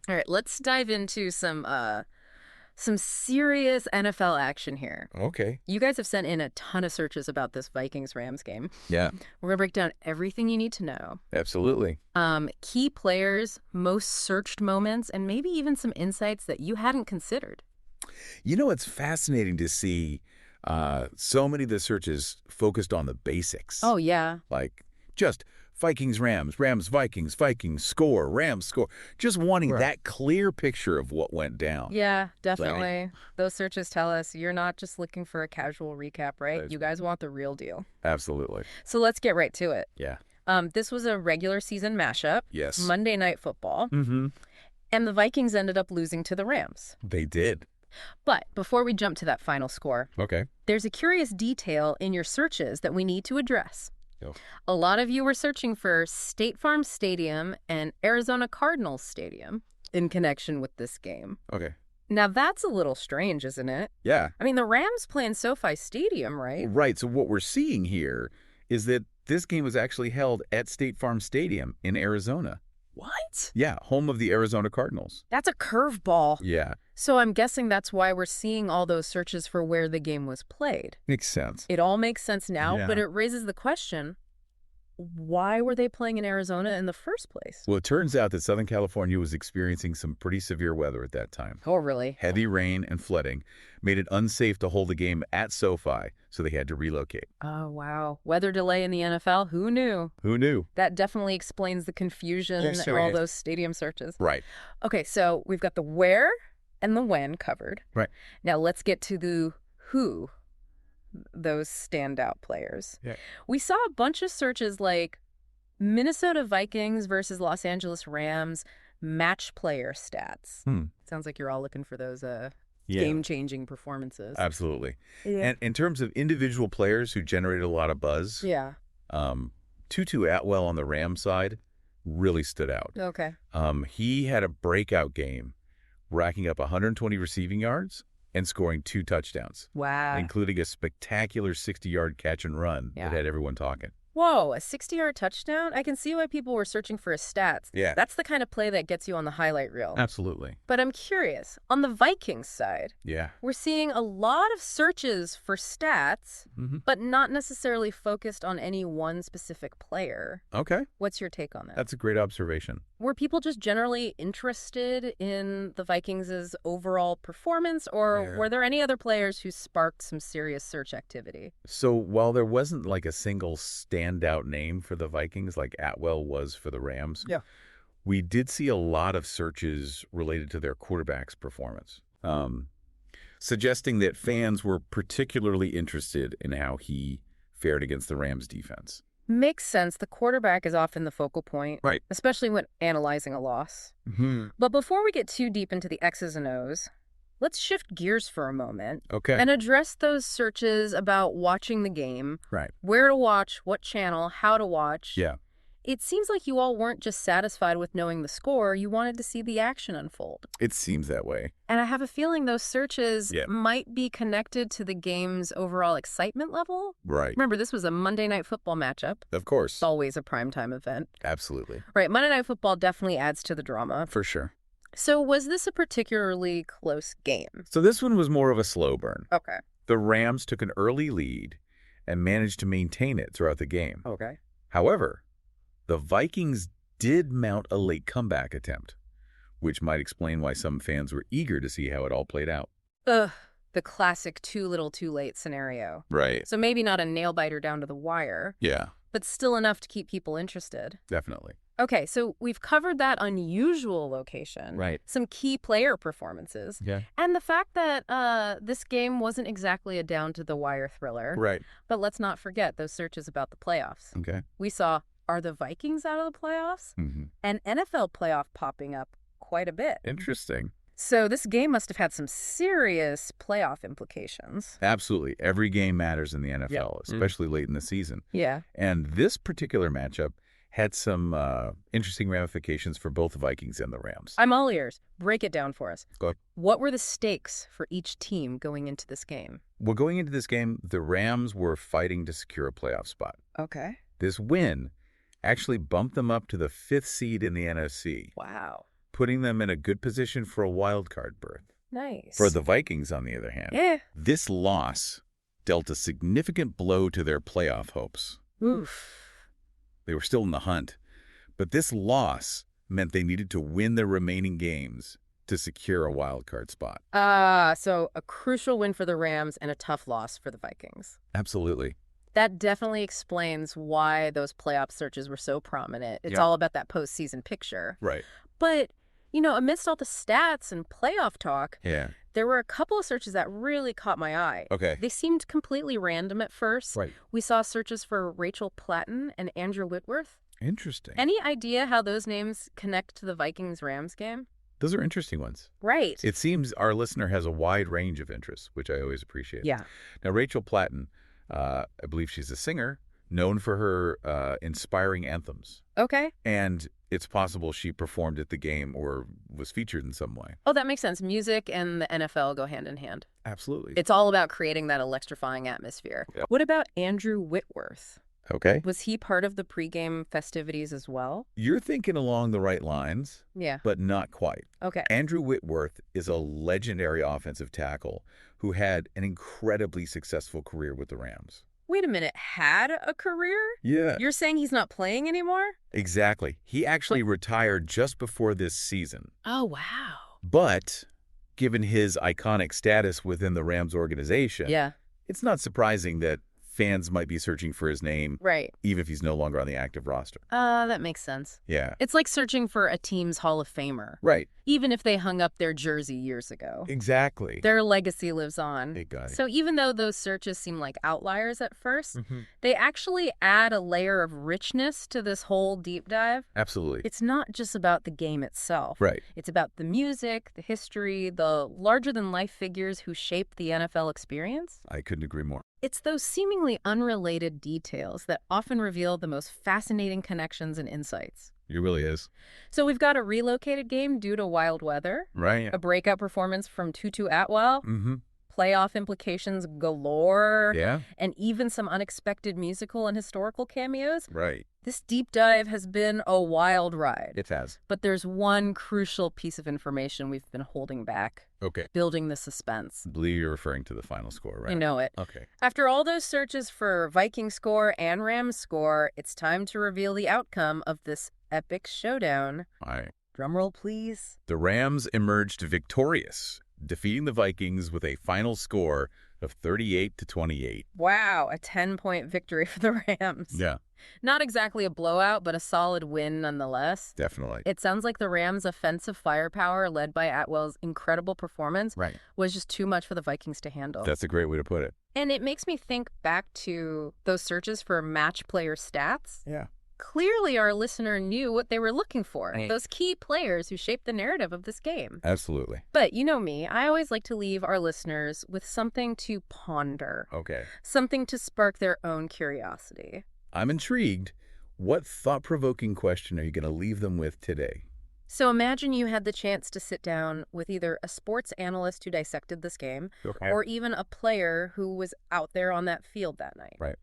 All right, let's dive into some serious NFL action here. Okay. You guys have sent in a ton of searches about this Vikings-Rams game. Yeah, We're going to break down everything you need to know. absolutely. Key players, most searched moments, and maybe even some insights that you hadn't considered. It's fascinating to see so many of the searches focused on the basics. Oh, yeah. Like just Vikings, Rams, Rams, Vikings, Vikings, score, Rams, score. Just wanting Right. that clear picture of what went down. Yeah, definitely. Those searches tell us you're not just looking for a casual recap, right? That's You guys want the real deal. Absolutely. So let's get right to it. Yeah. This was a regular season mashup, Yes. Monday Night Football, Mm-hmm. and the Vikings ended up losing to the Rams. They did. But before we jump to that final score, Okay. there's a curious detail in your searches that we need to address. Go. A lot of you were searching for State Farm Stadium and Arizona Cardinals Stadium in connection with this game. Okay. Now, that's a little strange, isn't it? Yeah. I mean, the Rams play in SoFi Stadium, right? Right. So what we're seeing here is that this game was actually held at State Farm Stadium in Arizona. What? Yeah, home of the Arizona Cardinals. That's a curveball. Yeah, So I'm guessing that's why we're seeing all those searches for where the game was played. makes sense. It all makes sense now, Yeah. but it raises the question, why were they playing in Arizona in the first place? Well, it turns out that Southern California was experiencing some pretty severe weather at that time. Oh, really? Heavy rain and flooding made it unsafe to hold the game at SoFi, so they had to relocate. Oh, wow. Weather delay in the NFL? Who knew? Who knew? That definitely explains the confusion Yes, and so all it is. those stadium searches. Right. Okay, so we've got the where and the when covered. Right. Now let's get to the who, those standout players. Yeah. We saw a bunch of searches like Minnesota Vikings versus Los Angeles Rams match player stats. Sounds like you're all looking for those game-changing performances. Absolutely. Yeah. And in terms of individual players who generated a lot of buzz, Yeah. Tutu Atwell on the Rams side really stood out. Okay. He had a breakout game, racking up 120 receiving yards and scoring 2 touchdowns, Wow. including a spectacular 60-yard catch and run Yeah. that had everyone talking. Whoa, a 60-yard touchdown? I can see why people were searching for his stats. Yeah. That's the kind of play that gets you on the highlight reel. Absolutely. But I'm curious, on the Vikings side, Yeah. we're seeing a lot of searches for stats, but not necessarily focused on any one specific player. Okay. What's your take on that? That's a great observation. Were people just generally interested in the Vikings' overall performance, or Yeah. were there any other players who sparked some serious search activity? So while there wasn't like a single standout name for the Vikings like Atwell was for the Rams, Yeah. we did see a lot of searches related to their quarterback's performance, suggesting that fans were particularly interested in how he fared against the Rams defense. Makes sense. The quarterback is often the focal point, Right. especially when analyzing a loss. But before we get too deep into the X's and O's, let's shift gears for a moment Okay. and address those searches about watching the game, Right. where to watch, what channel, how to watch. Yeah. It seems like you all weren't just satisfied with knowing the score, you wanted to see the action unfold. It seems that way. And I have a feeling those searches Yeah. might be connected to the game's overall excitement level. Right. Remember, this was a Monday Night Football matchup. Of course. It's always a primetime event. Absolutely. Right, Monday Night Football definitely adds to the drama. For sure. So was this a particularly close game? So this one was more of a slow burn. Okay. The Rams took an early lead and managed to maintain it throughout the game. Okay. However, the Vikings did mount a late comeback attempt, which might explain why some fans were eager to see how it all played out. Ugh, the classic too little too late scenario. Right. So maybe not a nail-biter down to the wire, Yeah, but still enough to keep people interested. definitely. Okay, so we've covered that unusual location. Right. Some key player performances. Yeah. And the fact that this game wasn't exactly a down-to-the-wire thriller. Right. But let's not forget those searches about the playoffs. Okay. We saw, are the Vikings out of the playoffs? Mm-hmm. An NFL playoff popping up quite a bit. Interesting. So this game must have had some serious playoff implications. Absolutely. Every game matters in the NFL, especially late in the season. Yeah. And this particular matchup had some interesting ramifications for both the Vikings and the Rams. I'm all ears. Break it down for us. Go ahead. What were the stakes for each team going into this game? Well, going into this game, the Rams were fighting to secure a playoff spot. Okay. This win actually bumped them up to the 5th seed in the NFC. Wow. putting them in a good position for a wild card berth. Nice. For the Vikings, on the other hand, this loss dealt a significant blow to their playoff hopes. Oof. They were still in the hunt, but this loss meant they needed to win their remaining games to secure a wild card spot. So a crucial win for the Rams and a tough loss for the Vikings. Absolutely. That definitely explains why those playoff searches were so prominent. It's all about that postseason picture. Right. But, amidst all the stats and playoff talk, there were a couple of searches that really caught my eye. Okay. They seemed completely random at first. Right. We saw searches for Rachel Platten and Andrew Whitworth. Interesting. Any idea how those names connect to the Vikings-Rams game? Those are interesting ones. Right. It seems our listener has a wide range of interests, which I always appreciate. Yeah. Now, Rachel Platten, I believe she's a singer, known for her inspiring anthems. Okay. And it's possible she performed at the game or was featured in some way. Oh, that makes sense. Music and the NFL go hand in hand. Absolutely. It's all about creating that electrifying atmosphere. Yep. What about Andrew Whitworth? Okay. Was he part of the pregame festivities as well? You're thinking along the right lines. Yeah. But not quite. Okay. Andrew Whitworth is a legendary offensive tackle who had an incredibly successful career with the Rams. Wait a minute, had a career? Yeah. You're saying he's not playing anymore? Exactly. He actually retired just before this season. Oh, wow. But given his iconic status within the Rams organization, it's not surprising that fans might be searching for his name, right? Even if he's no longer on the active roster. That makes sense. Yeah. It's like searching for a team's Hall of Famer. Right. Even if they hung up their jersey years ago. Exactly. Their legacy lives on. It got it. So even though those searches seem like outliers at first, they actually add a layer of richness to this whole deep dive. Absolutely. It's not just about the game itself. Right. It's about the music, the history, the larger-than-life figures who shaped the NFL experience. I couldn't agree more. It's those seemingly unrelated details that often reveal the most fascinating connections and insights. It really is. So we've got a relocated game due to wild weather. Right. A breakout performance from Tutu Atwell. Playoff implications galore. Yeah. And even some unexpected musical and historical cameos. Right. This deep dive has been a wild ride. It has. But there's one crucial piece of information we've been holding back. Okay. Building the suspense. I believe you're referring to the final score, right? You know it. Okay. After all those searches for Viking score and Rams score, it's time to reveal the outcome of this epic showdown. All right. Drumroll, please. The Rams emerged victorious, defeating the Vikings with a final score of 38-28. Wow, a 10-point victory for the Rams. Yeah. Not exactly a blowout, but a solid win nonetheless. Definitely. It sounds like the Rams' offensive firepower, led by Atwell's incredible performance, was just too much for the Vikings to handle. That's a great way to put it. And it makes me think back to those searches for match player stats. Yeah. Clearly, our listener knew what they were looking for, those key players who shaped the narrative of this game. Absolutely. But you know me, I always like to leave our listeners with something to ponder. Okay. Something to spark their own curiosity. I'm intrigued. What thought-provoking question are you going to leave them with today? So imagine you had the chance to sit down with either a sports analyst who dissected this game, or even a player who was out there on that field that night. Right.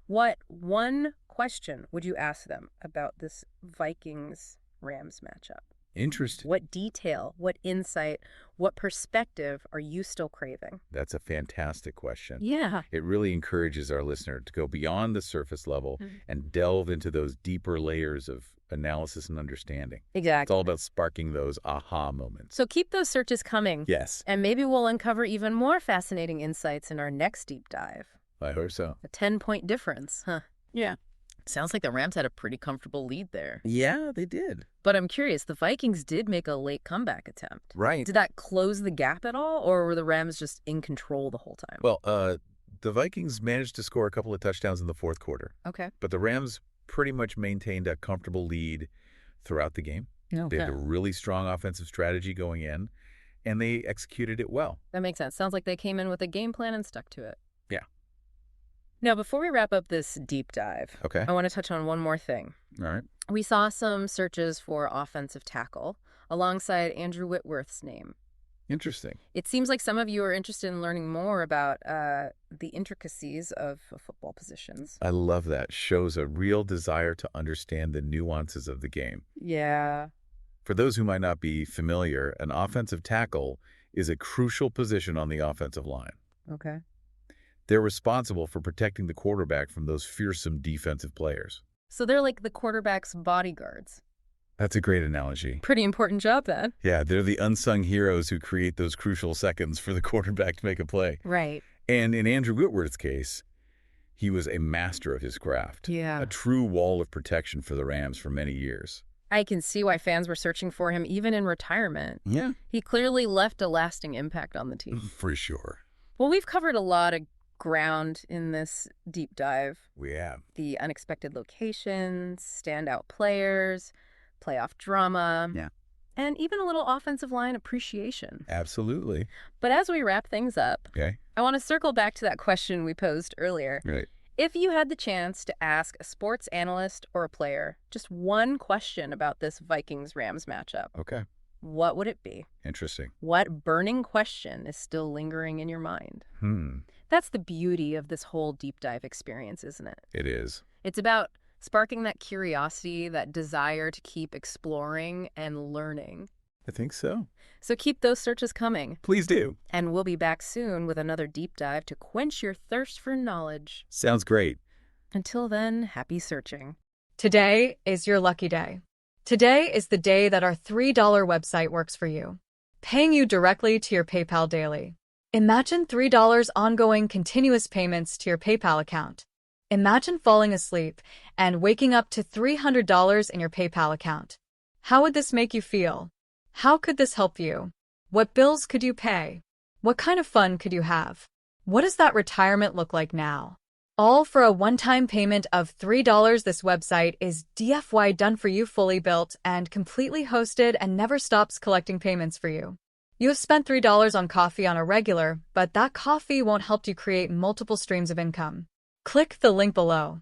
What one question would you ask them about this Vikings-Rams matchup? Interesting. What detail, what insight, what perspective are you still craving? That's a fantastic question. Yeah. It really encourages our listener to go beyond the surface level and delve into those deeper layers of analysis and understanding. Exactly. It's all about sparking those aha moments. So keep those searches coming. Yes. And maybe we'll uncover even more fascinating insights in our next deep dive. I hope so. A 10-point difference, huh? Yeah. Sounds like the Rams had a pretty comfortable lead there. Yeah, they did. But I'm curious, the Vikings did make a late comeback attempt. Right. Did that close the gap at all, or were the Rams just in control the whole time? Well, the Vikings managed to score a couple of touchdowns in the fourth quarter. Okay. But the Rams pretty much maintained a comfortable lead throughout the game. Okay. They had a really strong offensive strategy going in, and they executed it well. That makes sense. Sounds like they came in with a game plan and stuck to it. Yeah. Now, before we wrap up this deep dive, Okay. I want to touch on one more thing. All right. We saw some searches for offensive tackle alongside Andrew Whitworth's name. Interesting. It seems like some of you are interested in learning more about the intricacies of football positions. I love that. Shows a real desire to understand the nuances of the game. Yeah. For those who might not be familiar, an offensive tackle is a crucial position on the offensive line. Okay. They're responsible for protecting the quarterback from those fearsome defensive players. So they're like the quarterback's bodyguards. That's a great analogy. Pretty important job, then. Yeah, they're the unsung heroes who create those crucial seconds for the quarterback to make a play. Right. And in Andrew Whitworth's case, he was a master of his craft. Yeah. A true wall of protection for the Rams for many years. I can see why fans were searching for him even in retirement. Yeah. He clearly left a lasting impact on the team. For sure. Well, we've covered a lot of ground in this deep dive. We have. The unexpected locations, standout players, playoff drama. Yeah. And even a little offensive line appreciation. Absolutely. But as we wrap things up, Okay. I want to circle back to that question we posed earlier. Right. If you had the chance to ask a sports analyst or a player just one question about this Vikings-Rams matchup, Okay. what would it be? Interesting. What burning question is still lingering in your mind? That's the beauty of this whole deep dive experience, isn't it? It is. It's about sparking that curiosity, that desire to keep exploring and learning. I think so. So keep those searches coming. Please do. And we'll be back soon with another deep dive to quench your thirst for knowledge. Sounds great. Until then, happy searching. Today is your lucky day. Today is the day that our $3 website works for you, paying you directly to your PayPal daily. Imagine $3 ongoing continuous payments to your PayPal account. Imagine falling asleep and waking up to $300 in your PayPal account. How would this make you feel? How could this help you? What bills could you pay? What kind of fun could you have? What does that retirement look like now? All for a one-time payment of $3. This website is DFY done for you, fully built and completely hosted, and never stops collecting payments for you. You have spent $3 on coffee on a regular, but that coffee won't help you create multiple streams of income. Click the link below.